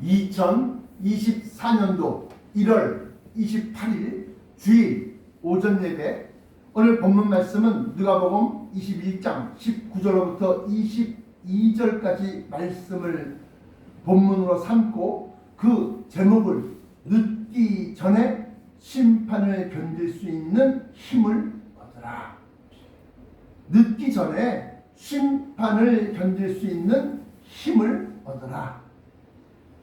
2024년도 1월 28일 주일 오전 예배, 오늘 본문 말씀은 누가복음 21장 19절로부터 22절까지 말씀을 본문으로 삼고 그 제목을 늦기 전에 심판을 견딜 수 있는 힘을 얻으라. 늦기 전에 심판을 견딜 수 있는 힘을 얻으라.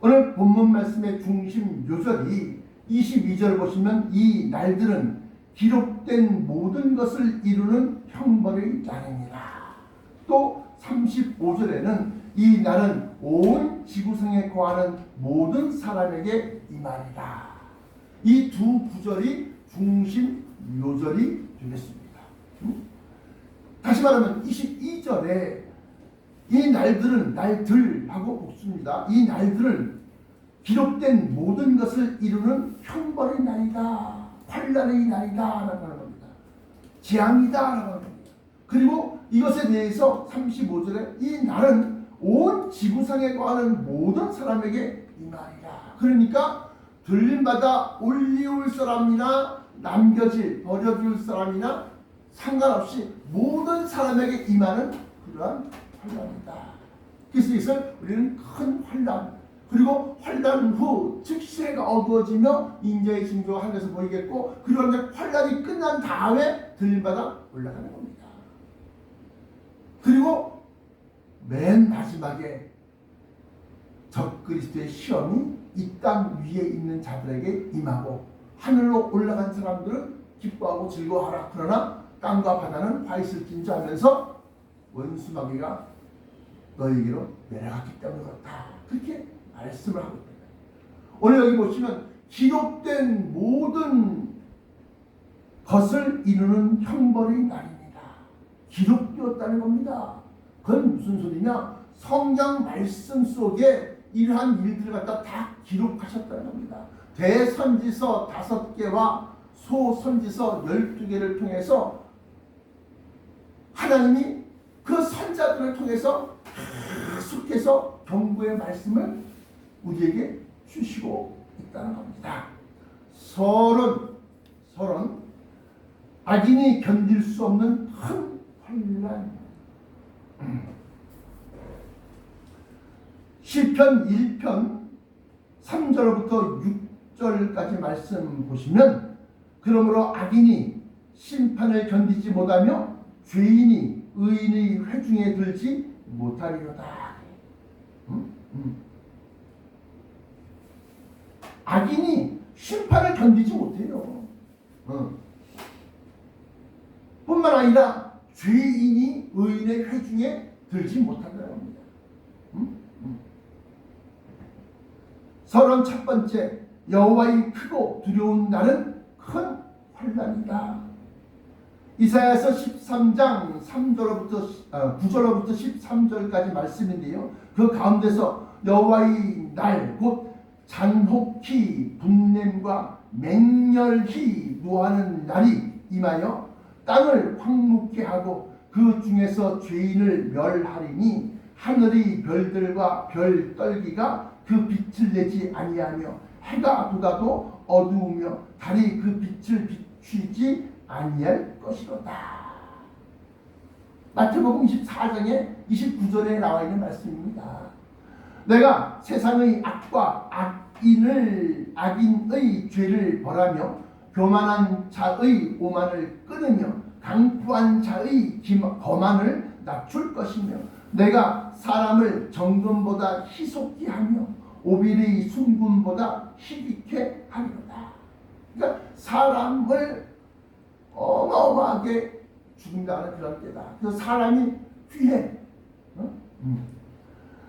오늘 본문 말씀의 중심 요절이 22절 보시면 이 날들은 기록된 모든 것을 이루는 형벌의 날입니다. 또 35절에는 이 날은 온 지구상에 거하는 모든 사람에게 임하리라. 이 두 구절이 중심 요절이 되겠습니다. 다시 말하면 22절에 이 날들은 날들 하고 복수입니다. 이 날들은 기록된 모든 것을 이루는 형벌의 날이다, 환난의 날이다 라고 하는 겁니다. 재앙이다 라고 하는 겁니다. 그리고 이것에 대해서 35절에 이 날은 온 지구상에 거하는 모든 사람에게 임하리라. 그러니까 들림받아 올리올 사람이나 남겨질 버려줄 사람이나 상관없이 모든 사람에게 임하는 그러한 환난이다. 그래서 이것을 우리는 큰 환난, 그리고 환난 후 즉시가 어두워지며 인자의 징조가 하늘에서 보이겠고, 그리고 환난이 끝난 다음에 들림받아 올라가는 겁니다. 그리고 맨 마지막에 적그리스도의 시험이 이 땅 위에 있는 자들에게 임하고, 하늘로 올라간 사람들은 기뻐하고 즐거워하라. 그러나 땅과 바다는 화 있을진저 하면서 원수 마귀가 너희에게로 내려갔기 때문에 그렇다. 그렇게 말씀을 하고 있습니다. 오늘 여기 보시면 기록된 모든 것을 이루는 형벌의 날입니다. 기록되었다는 겁니다. 그건 무슨 소리냐? 성경 말씀 속에 이러한 일들을 갖다 다 기록하셨다는 겁니다. 대선지서 5개와 소선지서 12개를 통해서 하나님이 그 선자들을 통해서 계속해서 경고의 말씀을 우리에게 주시고 있다는 겁니다. 설은 악인이 견딜 수 없는 큰 환난. 시편 1편 3절부터 6절까지 말씀 보시면, 그러므로 악인이 심판을 견디지 못하며 죄인이 의인의 회중에 들지 못하리로다. 악인이 심판을 견디지 못해요. 뿐만 아니라 죄인이 의인의 회중에 들지 못한다는 겁니다. 서론 첫 번째, 여호와의 크고 두려운 날은 큰 환난이다. 이사야서 13장 9절로부터 13절까지 말씀인데요, 그 가운데서 여호와의 날, 곧 잔혹히 분냄과 맹렬히 노하는 날이 임하여 땅을 황무케 하고 그 중에서 죄인을 멸하리니, 하늘의 별들과 별떨기가 그 빛을 내지 아니하며 해가 돋아도 어두우며 달이 그 빛을 비추지 아니할 것이로다. 마태복음 24장에 29절에 나와 있는 말씀입니다. 내가 세상의 악과 악인의 죄를 벌하며 교만한 자의 오만을 끊으며 강구한 자의 거만을 낮출 것이며, 내가 사람을 정금보다 희속히 하며 오빌의 순금보다 희귀케 하리로다. 그러니까 사람을 어마어마하게 죽인다는 그런 때다. 그래서 사람이 귀해.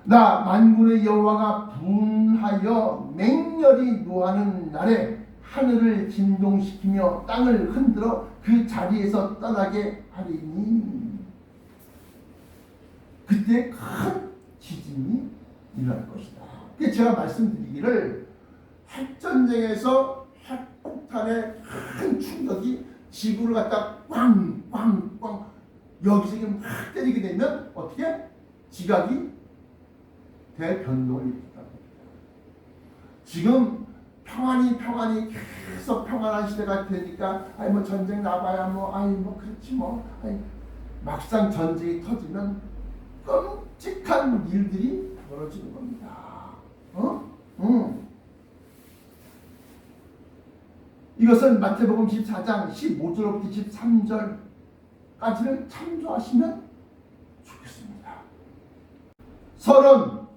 나 만군의 여호와가 분하여 맹렬히 노하는 날에 하늘을 진동시키며 땅을 흔들어 그 자리에서 떠나게 하리니, 그때 큰 지진이 일어날 것이다. 그래서 제가 말씀드리기를, 핵전쟁에서 핵폭탄의 큰 충격이 지구를 갖다 꽝꽝꽝 여기저기 막 때리게 되면 어떻게? 지각이 대변동을 일으킨다. 지금 평안이 계속 평안한 시대가 되니까 아이 뭐 전쟁 나봐야 뭐 아이 뭐 그렇지 뭐 아이 막상 전쟁이 터지면 끔찍한 일들이 벌어지는 겁니다. 이것은 마태복음 14장 15절부터 23절까지를 참조하시면 좋겠습니다. 서론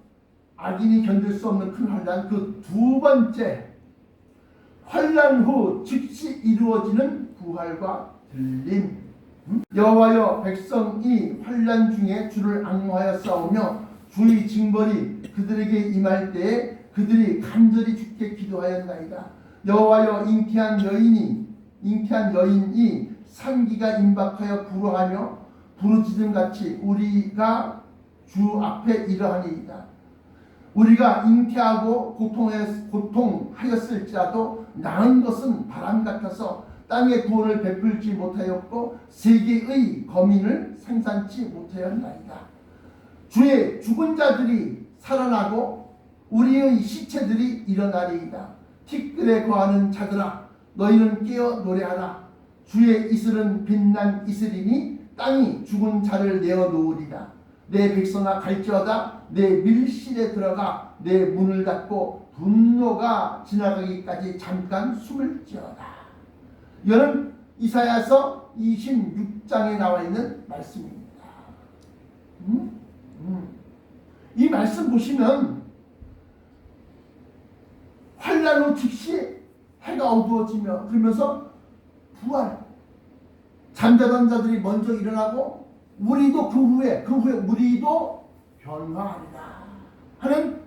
악인이 견딜 수 없는 큰 환난, 그 두 번째 환난 후 즉시 이루어지는 부활과 들림. 여호와여, 백성이 환난 중에 주를 악모하여 싸우며 주의 징벌이 그들에게 임할 때에 그들이 간절히 주께 기도하였나이다. 여호와여, 잉태한 여인이 상기가 임박하여 부러하며 부르짖음같이 우리가 주 앞에 이러하니이다. 우리가 잉태하고 고통하였을지라도 낳은 것은 바람 같아서 땅에 구원을 베풀지 못하였고 세계의 거민을 생산치 못하였나이다. 주의 죽은 자들이 살아나고 우리의 시체들이 일어나리이다. 티끌에 거하는 자들아, 너희는 깨어 노래하라. 주의 이슬은 빛난 이슬이니 땅이 죽은 자를 내어놓으리라. 내 백성아, 갈지어다. 내 밀실에 들어가 내 문을 닫고 분노가 지나가기까지 잠깐 숨을 지어다. 이거는 이사야서 26장에 나와 있는 말씀입니다. 이 말씀 보시면 환난 후 즉시 해가 어두워지며 그러면서 부활, 잠자던 자들이 먼저 일어나고 우리도 그 후에 우리도 변화하리라 하는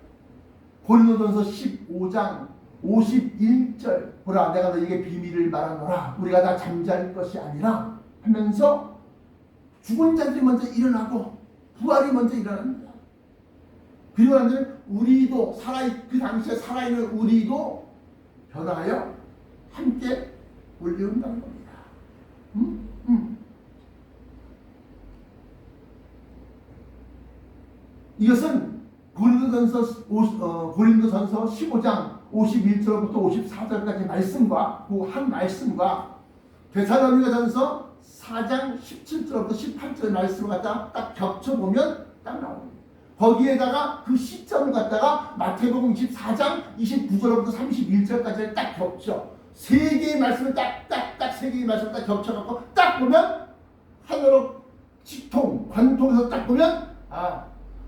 고린도전서 15장 51절. 보라, 내가 너에게 비밀을 말하노라. 우리가 다 잠잘 것이 아니라 하면서 죽은 자들이 먼저 일어나고 부활이 먼저 일어납니다. 그리고 나면 우리도 그 당시에 살아있는 우리도 변화하여 함께 올려온다는 겁니다. 이것은 고린도전서 15장 51절부터 54절까지 말씀과 그 한 말씀과 데살로니가전서 4장 17절부터 18절 말씀을 갖다가 딱 겹쳐보면 딱 나옵니다. 거기에다가 그 시점을 갖다가 마태복음 24장 29절부터 31절까지를 딱 겹쳐. 세 개의 말씀을 딱딱딱 세 개의 말씀을 딱 겹쳐갖고 딱 보면 하늘로 직통, 관통해서 딱 보면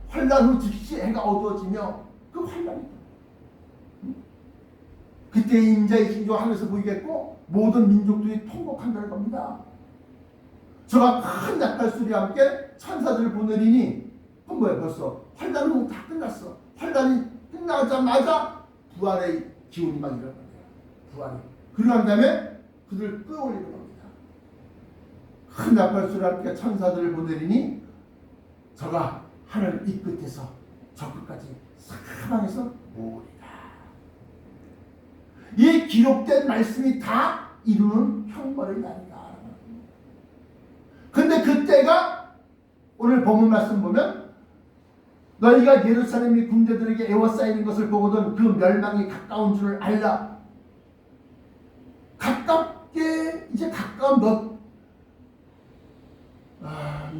환난 후 즉시 해가 어두워지며 그 환난이다. 그때 인자의 징조가 하늘에서 보이겠고 모든 민족들이 통곡한다는 겁니다. 저가 큰 약발소리와 함께 천사들을 보내리니 그건 뭐예요? 벌써 환난 후 다 끝났어. 환난이 끝나자마자 부활의 기운이 막 일어나요. 부활이. 그러고 난 다음에 그들을 끌어올리는 겁니다. 큰 약발소리와 함께 천사들을 보내리니 저가 하늘 이 끝에서 저 끝까지 사방에서 모으리라. 이 기록된 말씀이 다 이루는 형벌의 날이다. 근데 그때가 오늘 본문 말씀 보면 너희가 예루살렘이 군대들에게 에워싸이는 것을 보거든 그 멸망이 가까운 줄을 알라. 가깝게 이제 가까운 몇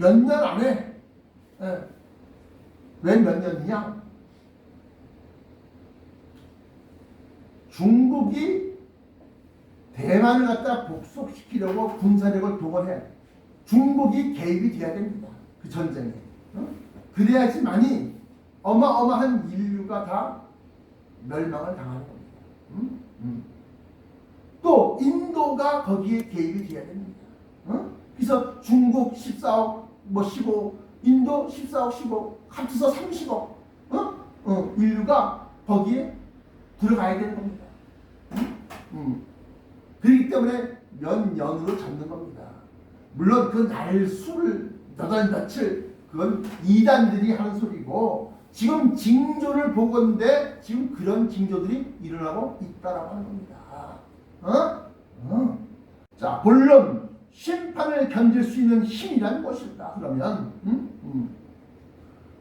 년 안에 왜 몇 년이냐? 중국이 대만을 갖다 복속시키려고 군사력을 동원해. 중국이 개입이 돼야 됩니다. 그 전쟁에. 그래야지만이 어마어마한 인류가 다 멸망을 당하는 겁니다. 또 인도가 거기에 개입이 돼야 됩니다. 그래서 중국 14억, 15, 인도 14억, 15, 합쳐서 30억 인류가 거기에 들어가야 되는 겁니다. 그렇기 때문에 몇 년으로 잡는 겁니다. 물론 그 날 수를 몇월 며칠 그건 이단들이 하는 소리고 지금 징조를 보건대 지금 그런 징조들이 일어나고 있다라고 하는 겁니다. 자, 본론 심판을 견딜 수 있는 힘이란 무엇일까? 그러면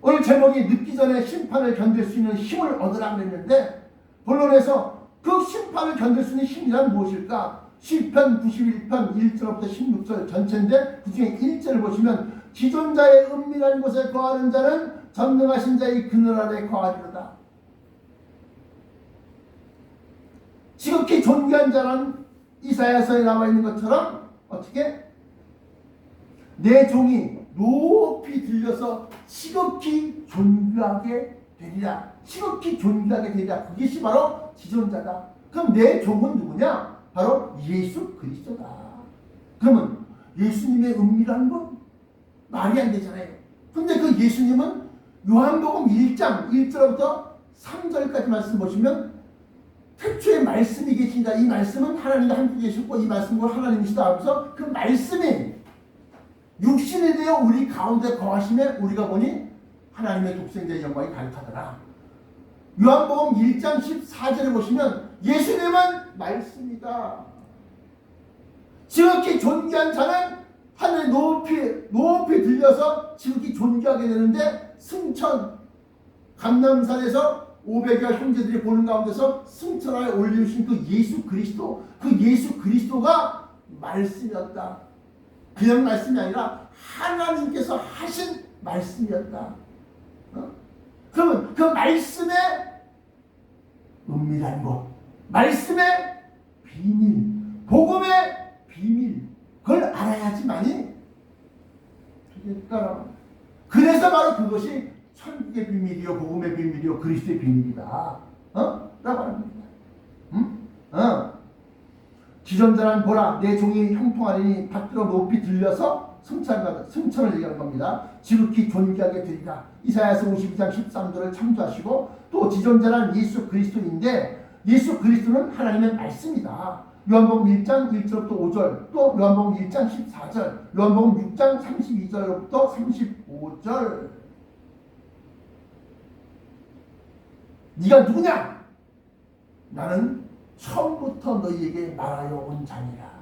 오늘 제목이 늦기 전에 심판을 견딜 수 있는 힘을 얻으라 그랬는데 본론에서 그 심판을 견딜 수 있는 힘이란 무엇일까? 시편 91편 1절부터 16절 전체인데 그 중에 1절을 보시면 지존자의 은밀한 곳에 거하는 자는 전능하신 자의 그늘 아래 거하리로다. 지극히 존귀한 자는 이사야서에 나와 있는 것처럼 어떻게? 내 종이 높이 들려서 지극히 존귀하게 되리라. 지극히 존귀하게 되리라. 그것이 바로 지존자다. 그럼 내 종은 누구냐? 바로 예수 그리스도다. 그러면 예수님의 은밀한 건 말이 안 되잖아요. 근데 그 예수님은 요한복음 1장 1절부터 3절까지 말씀 보시면 태초에 말씀이 계신다. 이 말씀은 하나님이 함께 계셨고 이 말씀은 하나님이시다 하면서 그 말씀이 육신이 되어 우리 가운데 거하심에 우리가 보니 하나님의 독생자의 영광이 가득하더라. 요한복음 1장 14절에 보시면 예수님은 말씀이다. 지극히 존귀한 자는 하늘 높이 들려서 지극히 존귀하게 되는데 승천 감람산에서 500여 형제들이 보는 가운데서 승천하에 올리신 그 예수 그리스도가 말씀이었다. 그냥 말씀이 아니라 하나님께서 하신 말씀이었다. 그러면 그 말씀의 은밀한 것, 말씀의 비밀, 복음의 비밀, 그걸 알아야지만이 되겠다. 그래서 바로 그것이 천국의 비밀이요, 복음의 비밀이요, 그리스도의 비밀이다. 라고 하는 겁니다. 지존자는 보라, 내 종이 형통하리니 밭으로 높이 들려서 승천을 얘기하는 겁니다. 지극히 존귀하게 되리라. 이사야서 52장 13절을 참조하시고 또 지존자는 예수 그리스도인데 예수 그리스도는 하나님의 말씀이다. 요한복음 1장 1절부터 5절, 또 요한복음 1장 14절, 요한복음 6장 32절부터 35절. 네가 누구냐? 나는 처음부터 너희에게 말하여 온 자니라.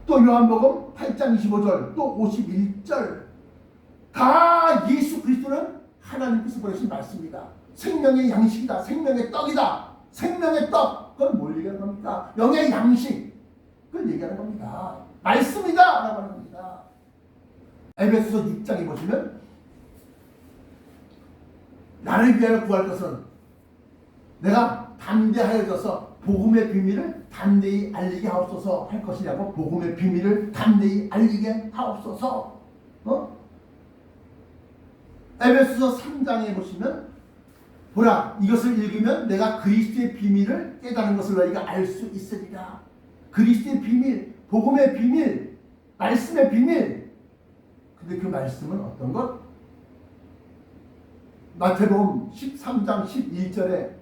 또 요한복음 8장 25절, 또 51절. 다 예수 그리스도는 하나님께서 보내신 말씀이다. 생명의 양식이다. 생명의 떡이다. 생명의 떡. 그건 뭘 얘기하는 겁니까? 영의 양식. 그걸 얘기하는 겁니다. 말씀이다. 라고 하는 겁니다. 에베소서 6장에 보시면 나를 위하여 구할 것은 내가 담대하여져서 복음의 비밀을 담대히 알리게 하옵소서 할 것이냐고. 복음의 비밀을 담대히 알리게 하옵소서. 에베소서 3장에 보시면 보라, 이것을 읽으면 내가 그리스도의 비밀을 깨닫는 것을 너희가 알 수 있으리라. 그리스도의 비밀, 복음의 비밀, 말씀의 비밀. 근데 그 말씀은 어떤 것? 마태복음 13장 11절에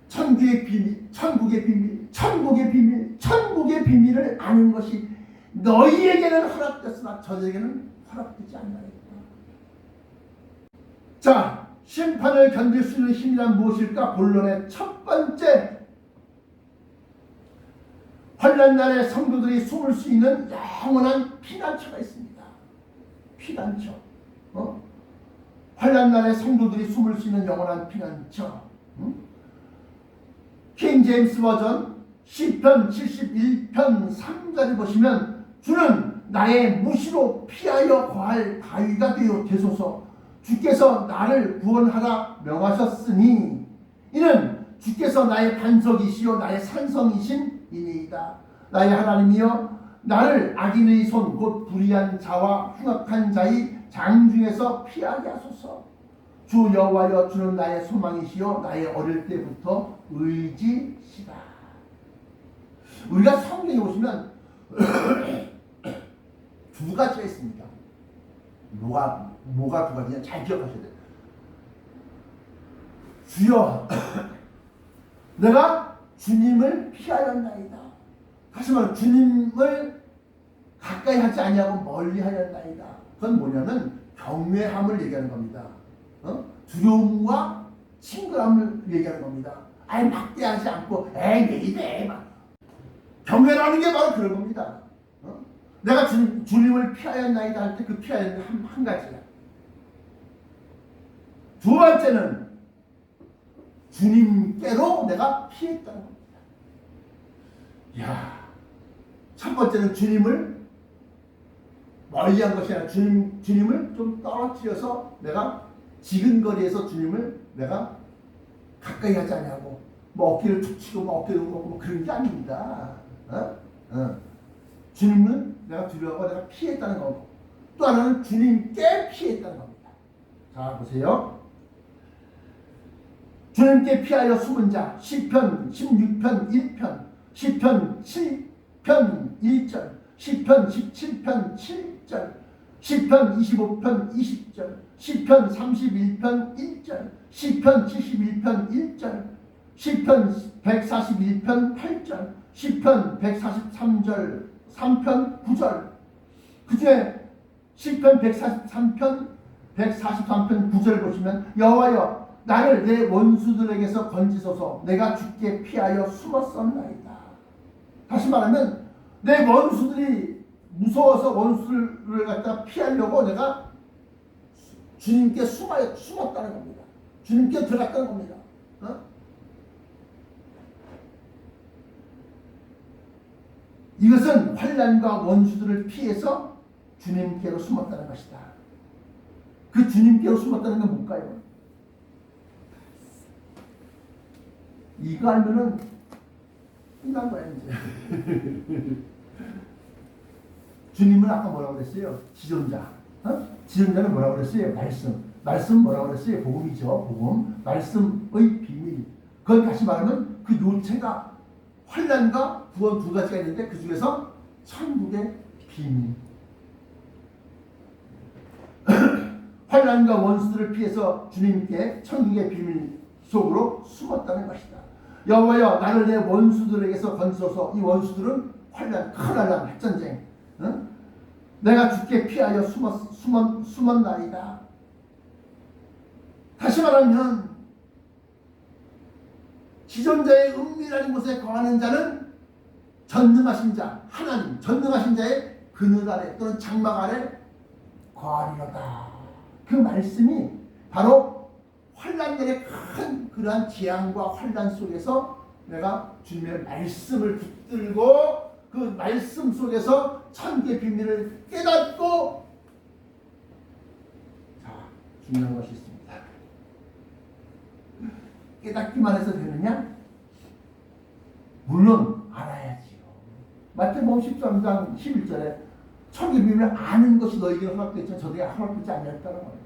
천국의 비밀을 아는 것이 너희에게는 허락됐으나 저에게는 허락되지 않나이다. 자, 심판을 견딜 수 있는 힘이란 무엇일까? 본론의 첫 번째, 환난 날에 성도들이 숨을 수 있는 영원한 피난처가 있습니다. 피난처. 환난 날에 성도들이 숨을 수 있는 영원한 피난처. 킹 제임스 버전 시편 71편 3절을 보시면 주는 나의 무시로 피하여 거할 바위가 되소서. 주께서 나를 구원하라 명하셨으니 이는 주께서 나의 반석이시요 나의 산성이신 이니이다. 나의 하나님이여 나를 악인의 손 곧 불의한 자와 흉악한 자의 장중에서 피하게 하소서. 주 여호와여 주는 나의 소망이시요 나의 어릴 때부터 의지시다. 우리가 성경에 보시면 두 가지가 있습니다. 뭐가 두 가지냐? 잘 기억하셔야 돼요. 주여 내가 주님을 피하였나이다. 다시 말해 주님을 가까이 하지 아니하고 멀리 하였나이다. 그건 뭐냐면 경외함을 얘기하는 겁니다. 두려움과 친근함을 얘기하는 겁니다. 아예 막대하지 않고 왜 이래 막. 경외라는 게 바로 그런 겁니다. 내가 주님을 피하였나이다 할 때 그 피하였는 한 가지야. 두 번째는 주님께로 내가 피했다는 겁니다. 이야, 첫 번째는 주님을 멀리한 것이 아니라 주님을 좀 떨어뜨려서 내가 지근거리에서 주님을 내가 가까이 하지 않냐고 뭐 어깨를 툭 치고 뭐 어깨를 뭐 그런 게 아닙니다. 주님은 내가 두려워하고 내가 피했다는 거고 또 하나는 주님께 피했다는 겁니다. 자 보세요. 주님께 피하여 숨은 자 시편 16편 1편 시편 7편 1절 시편 17편 7절 시편 25편 20절 시편 31편 1절 시편 71편 1절 시편 141편 8절 시편 143절 3편 9절 그중에 시편 143편 9절 보시면 여호와여 나를 내 원수들에게서 건지소서 내가 주께 피하여 숨었었나이다. 다시 말하면 내 원수들이 무서워서 원수를 갖다 피하려고 내가 주님께 숨었다는 겁니다. 주님께 들어갔다는 겁니다. 이것은 환난과 원수들을 피해서 주님께로 숨었다는 것이다. 그 주님께로 숨었다는 건 뭘까요? 이거 알면은 끝난 거야 이제. 주님은 아까 뭐라고 그랬어요? 지존자. 지존자는 뭐라고 그랬어요? 말씀 뭐라고 그랬어요? 복음이죠. 복음. 말씀의 비밀. 그건 다시 말하면 그 요체가 환난과 구원 두 가지가 있는데 그 중에서 천국의 비밀. 환난과 원수들을 피해서 주님께 천국의 비밀 속으로 숨었다는 것이다. 여호와여 나를 내 원수들에게서 건지소서. 이 원수들은 환난, 큰 환난, 핵전쟁. 내가 주께 피하여 숨었나이다. 다시 말하면 지존자의 은밀한 곳에 거하는 자는 전능하신 자, 하나님, 전능하신 자의 그늘 아래 또는 장막 아래 거하리로다. 그 말씀이 바로 환난들의 큰 그러한 재앙과 환난 속에서 내가 주님의 말씀을 붙들고 그 말씀 속에서 천국의 비밀을 깨닫고 자, 중요한 것이 있습니다. 깨닫기만 해서 되느냐? 물론 알아야지요. 마태복음 13장 11절에 천국의 비밀을 아는 것이 너희에게 허락됐지만 저들에게 허락되지 아니했다는 거예요.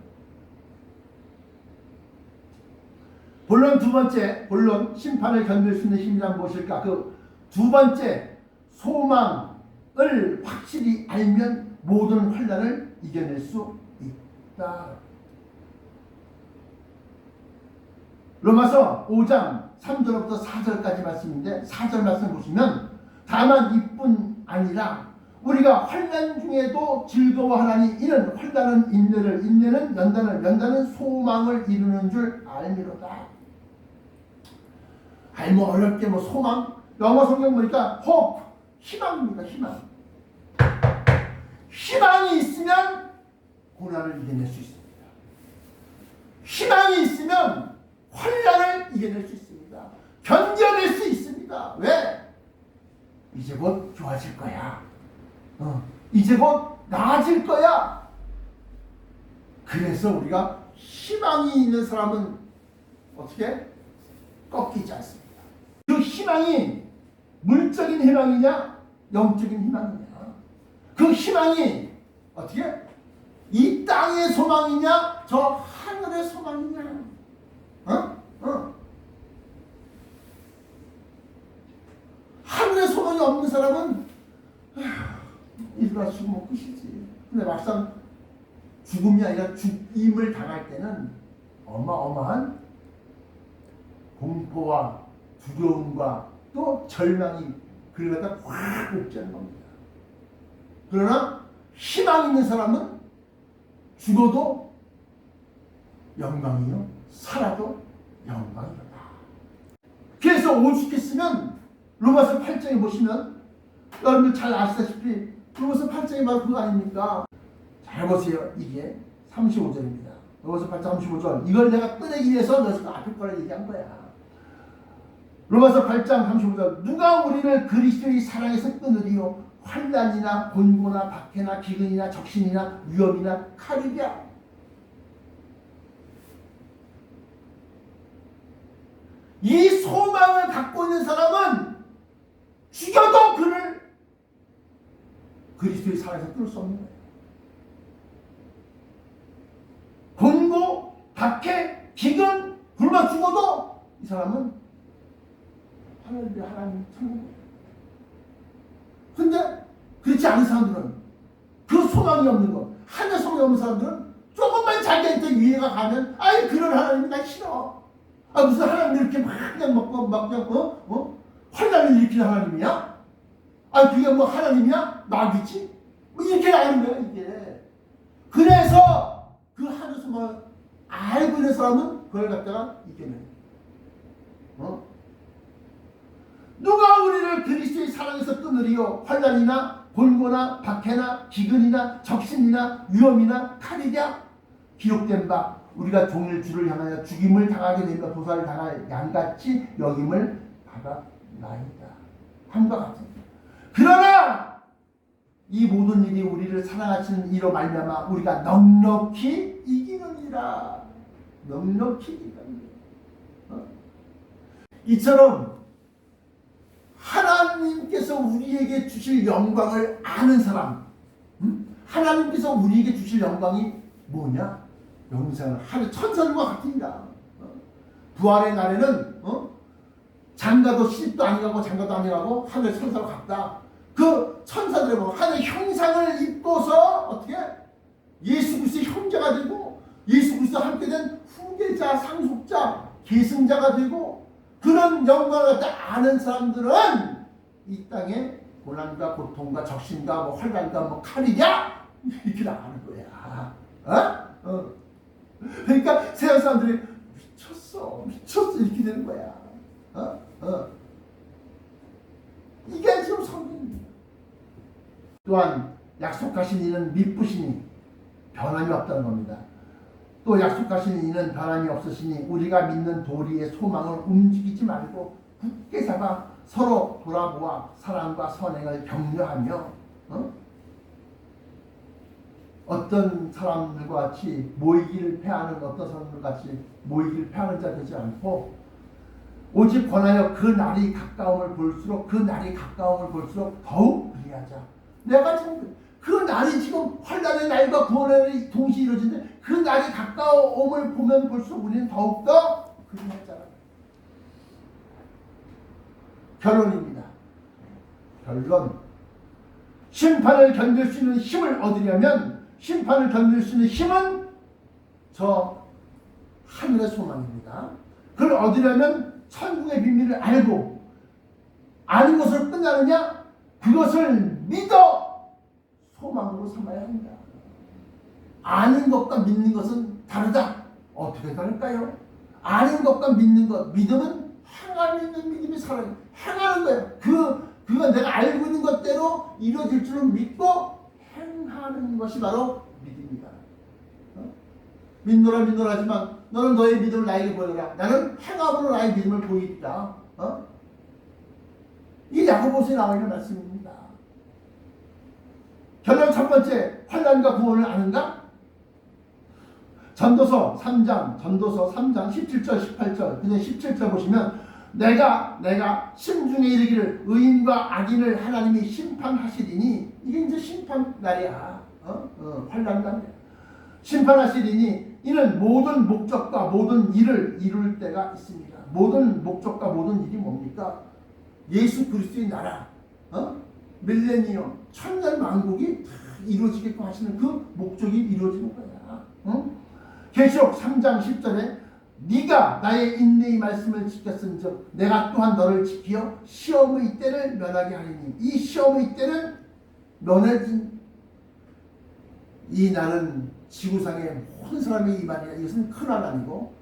본론 심판을 견딜 수 있는 힘이란 무엇일까? 그 두 번째 소망을 확실히 알면 모든 환난을 이겨낼 수 있다. 로마서 5장 3절부터 4절까지 말씀인데 4절 말씀 보시면 다만 이뿐 아니라 우리가 환난 중에도 즐거워하나니 이는 환난은 인내를 인내는 연단을 연단은 소망을 이루는 줄 알미로다. 아니 뭐 어렵게 뭐 소망 영어 성경 보니까 hope 희망입니다. 희망이 있으면 고난을 이겨낼 수 있습니다. 희망이 있으면 환난을 이겨낼 수 있습니다. 견뎌낼 수 있습니다. 왜? 이제 곧 좋아질 거야. 이제 곧 나아질 거야. 그래서 우리가 희망이 있는 사람은 어떻게? 꺾이지 않습니다. 그 희망이 물적인 희망이냐 영적인 희망이냐 그 희망이 어떻게? 이 땅의 소망이냐 저 하늘의 소망이냐 하늘의 소망이 없는 사람은 일어나 죽으면 끝이지. 근데 막상 죽음이 아니라 죽임을 당할 때는 어마어마한 공포와 두려움과 또 절망이 그를 갖다 확 옥죄는 겁니다. 그러나 희망 있는 사람은 죽어도 영광이요 살아도 영광이다. 그래서 오죽했으면 로마서 8장에 보시면 여러분들 잘 아시다시피 로마서 8장이 바로 그거 아닙니까? 잘 보세요. 이게 35절입니다. 로마서 8장 35절. 이걸 내가 꺼내기 위해서 여기서 앞에 거를 얘기한 거야. 로마서 8장 35절. 누가 우리를 그리스도의 사랑에서 끊으리요? 환난이나 곤고나 박해나 기근이나 적신이나 위험이나 칼이랴. 이 소망을 갖고 있는 사람은 죽여도 그를 그리스도의 사랑에서 끊을 수 없는 거예요. 곤고, 박해, 기근, 굶어 죽어도 이 사람은 하나님 천국이에요. 근데 그렇지 않은 사람들은, 그 소망이 없는 것, 하늘 소망이 없는 사람들은 조금만 자기한테 위해가 가면 아이 그런 하나님이 난 싫어. 아 무슨 하나님 이렇게 막 그냥 먹고 막 그냥 환난을 일으키는 하나님이야? 아 그게 뭐 하나님이야? 마귀지? 뭐 이렇게 나가는 거야 이게. 그래서 그 하늘 소망을 알고 있는 사람은 그걸 갖다가 이겨내. 누가 우리를 그리스도의 사랑에서 끊으리요? 환난이나 곤고나 박해나 기근이나 적신이나 위험이나 칼이랴. 기록된 바 우리가 종일 주를 향하여 죽임을 당하게 되며 도살을 당할 양같이 여김을 받았나이다. 함과 같은. 그러나 이 모든 일이 우리를 사랑하시는 이로 말미암아 우리가 넉넉히 이기느니라. 넉넉히 이기느니라. 이처럼 하나님께서 우리에게 주실 영광을 아는 사람, 하나님께서 우리에게 주실 영광이 뭐냐? 영생은 하늘 천사들과 같으니라. 부활의 날에는 장가도 시집도 아니가고 장가도 아니가고 하늘 천사로 갔다. 그 천사들의 하늘 형상을 입고서 어떻게 예수 그리스도의 형제가 되고 예수 그리스도와 함께된 후계자, 상속자, 계승자가 되고 그런 영광을 아는 사람들은 이 땅에 고난과 고통과 적신과 환난과 칼이냐 이렇게 나가는 거야. 그러니까 세상 사람들이 미쳤어 이렇게 되는 거야. 이게 지금 성경입니다. 또한 약속하신 이는 미쁘시니 변함이 없다는 겁니다. 또 약속하신 이는 변함이 없으시니 우리가 믿는 도리의 소망을 움직이지 말고 굳게 잡아 서로 돌아보아 사랑과 선행을 격려하며 어떤 사람들과 같이 모이기를 패하는 어떤 사람들 같이 모이기를 패하는 자 되지 않고 오직 권하여 그 날이 가까움을 볼수록 더욱 그리하자. 내가 지금 그 날이 지금 환난의 날과 구원의 날이 동시에 이루어지는데 그 날이 가까움을 보면 볼수록 우리는 더욱더 그리하자. 결론입니다. 결론. 심판을 견딜 수 있는 힘을 얻으려면 심판을 견딜 수 있는 힘은 저 하늘의 소망입니다. 그걸 얻으려면 천국의 비밀을 알고 아는 것으로 끝나느냐? 그것을 믿어 소망으로 삼아야 합니다. 아는 것과 믿는 것은 다르다. 어떻게 다를까요? 아는 것과 믿는 것, 믿음은 행함이 있는 믿음이 살아요. 행하는 거예요. 그건 내가 알고 있는 것대로 이루어질 줄을 믿고 행하는 것이 바로 믿음이다. 믿노라 하지만 너는 너의 믿음을 나에게 보여라. 나는 행함으로 나의 믿음을 보이리라. 이게 야고보서에 나와 있는 말씀입니다. 결론 첫 번째, 환난과 구원을 아는가? 전도서 3장 17절 18절 그냥 17절 보시면 내가 심중에 이르기를 의인과 악인을 하나님이 심판하시리니 이게 이제 심판 날이야. 환난 날이야. 심판하시리니 이는 모든 목적과 모든 일을 이룰 때가 있습니다. 모든 목적과 모든 일이 뭡니까? 예수 그리스도의 나라, 밀레니엄, 천년 왕국이 다 이루어지게끔 하시는 그 목적이 이루어지는 거야. 계시록 3장 10절에 네가 나의 인내의 말씀을 지켰은즉 내가 또한 너를 지키어 시험의 때를 면하게 하리니 이 시험의 때는 면해진 이 날은 지구상의 모든 사람이 임하리라. 이것은 큰 하나님이고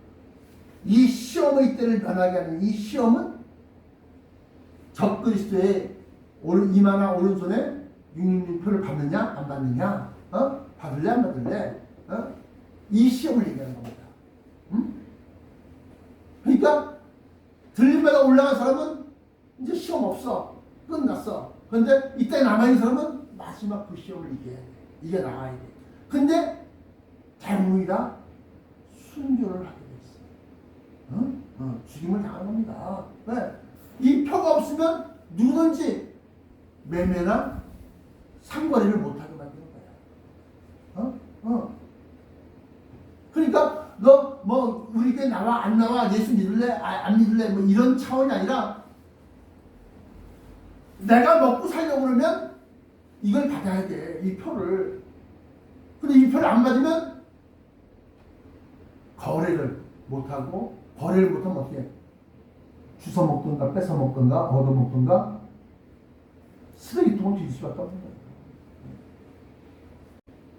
이 시험의 때를 면하게 하는 이 시험은 적그리스도의 이마나 오른손에 666표를 받느냐 안 받느냐, 받을래 안 받을래, 이 시험을 얘기하는 겁니다. 응? 그러니까 들림마다 올라간 사람은 이제 시험 없어. 끝났어. 그런데 이때 남아있는 사람은 마지막 그 시험을 이겨야 돼. 이겨 나가야 돼. 근데 대부분이다 순교를 하게 됐어. 죽임을 당한 겁니다. 네. 이 표가 없으면 누구든지 매매나 상거래를 못하게 만드는 거야. 그러니까 너 뭐 우리 교회 나와 안 나와 예수 믿을래 안 믿을래 뭐 이런 차원이 아니라 내가 먹고 살려고 그러면 이걸 받아야 돼. 이 표를. 근데 이 표를 안 받으면 거래를 못하고 거래를 못하면 어떻게 해? 주워 먹든가 뺏어 먹든가 얻어 먹든가 쓰레기통을 뒤질 수밖에 없는 거예요.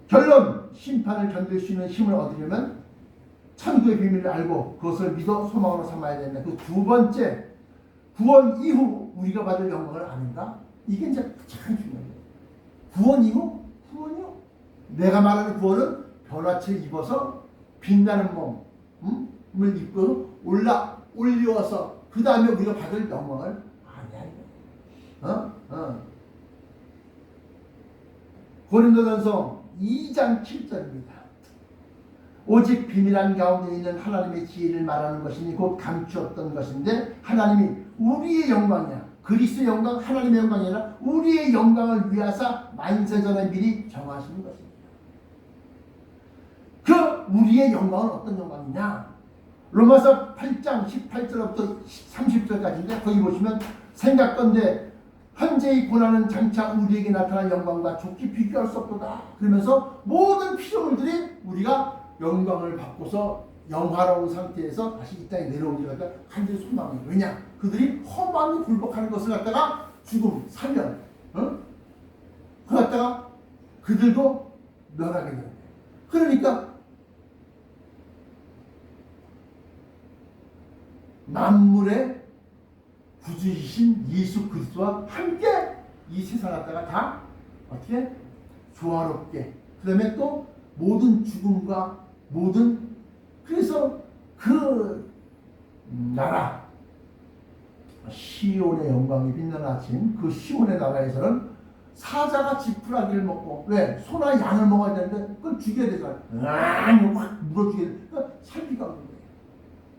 결론, 심판을 견딜 수 있는 힘을 얻으려면 천국의 비밀을 알고 그것을 믿어 소망으로 삼아야 된다. 그 두 번째, 구원 이후 우리가 받을 영광을 아는가? 이게 이제 참 중요해요. 구원 이후? 구원이요? 내가 말하는 구원은 변화체를 입어서 빛나는 몸을 입고 올려서 그 다음에 우리가 받을 영광을 아냐. 고린도전서 2장 7절입니다. 오직 비밀한 가운데 있는 하나님의 지혜를 말하는 것이니 곧 감추었던 것인데 하나님이 우리의 영광이야. 그리스도의 영광, 하나님의 영광이 아니라 우리의 영광을 위하사 만세전에 미리 정하시는 것입니다. 그 우리의 영광은 어떤 영광이냐? 로마서 8장 18절부터 30절까지인데 거기 보시면 생각건대 현재의 고난은 장차 우리에게 나타난 영광과 좋게 비교할 수 없도다. 그러면서 모든 피조물들이 우리가 영광을 받고서 영화로운 상태에서 다시 이 땅에 내려오기를 갖다가 간절히 소망해요. 왜냐? 그들이 허망이 굴복하는 것을 갖다가 죽음, 사면, 그걸 갖다가 그들도 멸하게 되는 거예요. 그러니까 만물의 구주이신 예수 그리스도와 함께 이 세상 갖다가 다 어떻게 조화롭게, 그 다음에 또 모든 죽음과 모든, 그래서 그 나라 시온의 영광이 빛나는 아침, 그 시온의 나라에서는 사자가 지푸라기를 먹고, 왜? 소나 양을 먹어야 되는데 그걸 죽여야 되잖아. 막 물어 죽여야 돼. 그러니까 살기가 없는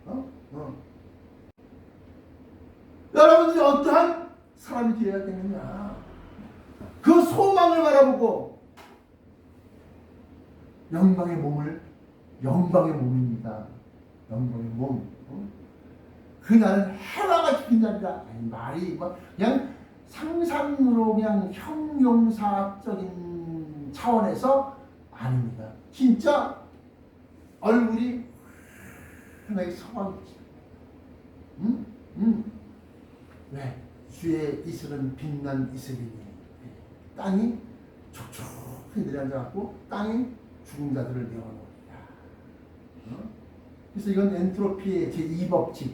거예요. 여러분들이 어떠한 사람이 되어야 되느냐? 그 소망을 바라보고 영광의 몸을, 영광의 몸입니다. 영광의 몸. 그날은 해와가 지킨다니까. 말이 막 그냥 상상으로 그냥 형용사적인 차원에서 아닙니다. 진짜 얼굴이 하나의 서광이지. 왜? 주의 이슬은 빛난 이슬이니 땅이 촉촉히 내려앉아갖고 땅이 죽은 자들을 메워놓으리라. 그래서 이건 엔트로피의 제2법칙,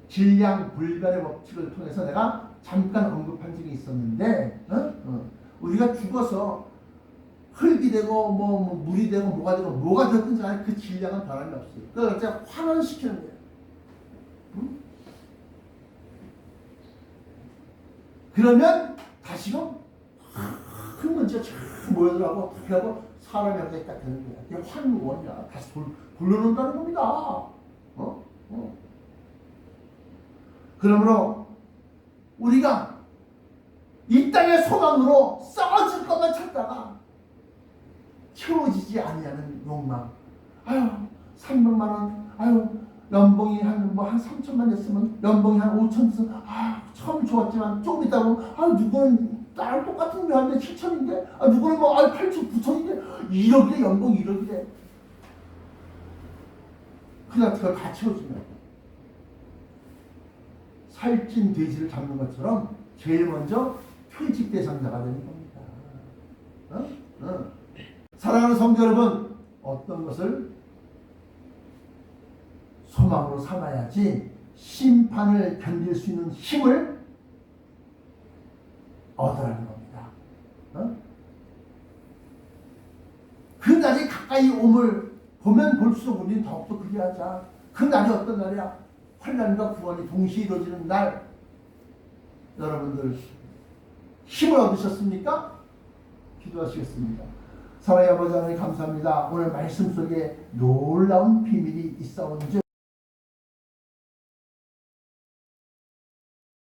질량 불변의 법칙을 통해서 내가 잠깐 언급한 적이 있었는데, 우리가 죽어서 흙이 되고 뭐 물이 되고 뭐가 되고 뭐가 됐든지 간에 그 질량은 변함이 없어요. 그걸 이제 환원시키는 거예요. 그러면 다시금 큰 문제가 쫙 모여들어가고 어떻게 하고 사람이 한테 딱 되는 거야. 그게 환원이야. 다시 돌려놓는다는 겁니다. 그러므로 우리가 이 땅의 소망으로 썩어질 것만 찾다가 채워지지 아니하는 욕망. 아유 300만 원. 아유 연봉이 한 3천만 됐으면 연봉이 한 5천 됐으면 처음 좋았지만 조금 있다 보면 누구는 나랑 똑같은 일 하는데 7천인데 누구는 뭐 8천 9천인데 1억이래. 연봉 1억이래. 그냥 그걸 다 채워주면 살찐 돼지를 잡는 것처럼 제일 먼저 퇴직 대상자가 되는 겁니다. 사랑하는 성도 여러분, 어떤 것을 소망으로 삼아야지 심판을 견딜 수 있는 힘을 얻으라는 겁니다. 그 날이 가까이 옴을 보면 볼수록 우리는 더욱더 그리하자. 그 날이 어떤 날이야? 환난과 구원이 동시에 이루어지는 날. 여러분들 힘을 얻으셨습니까? 기도하시겠습니다. 사랑의 아버지 하나님 감사합니다. 오늘 말씀 속에 놀라운 비밀이 있사온즉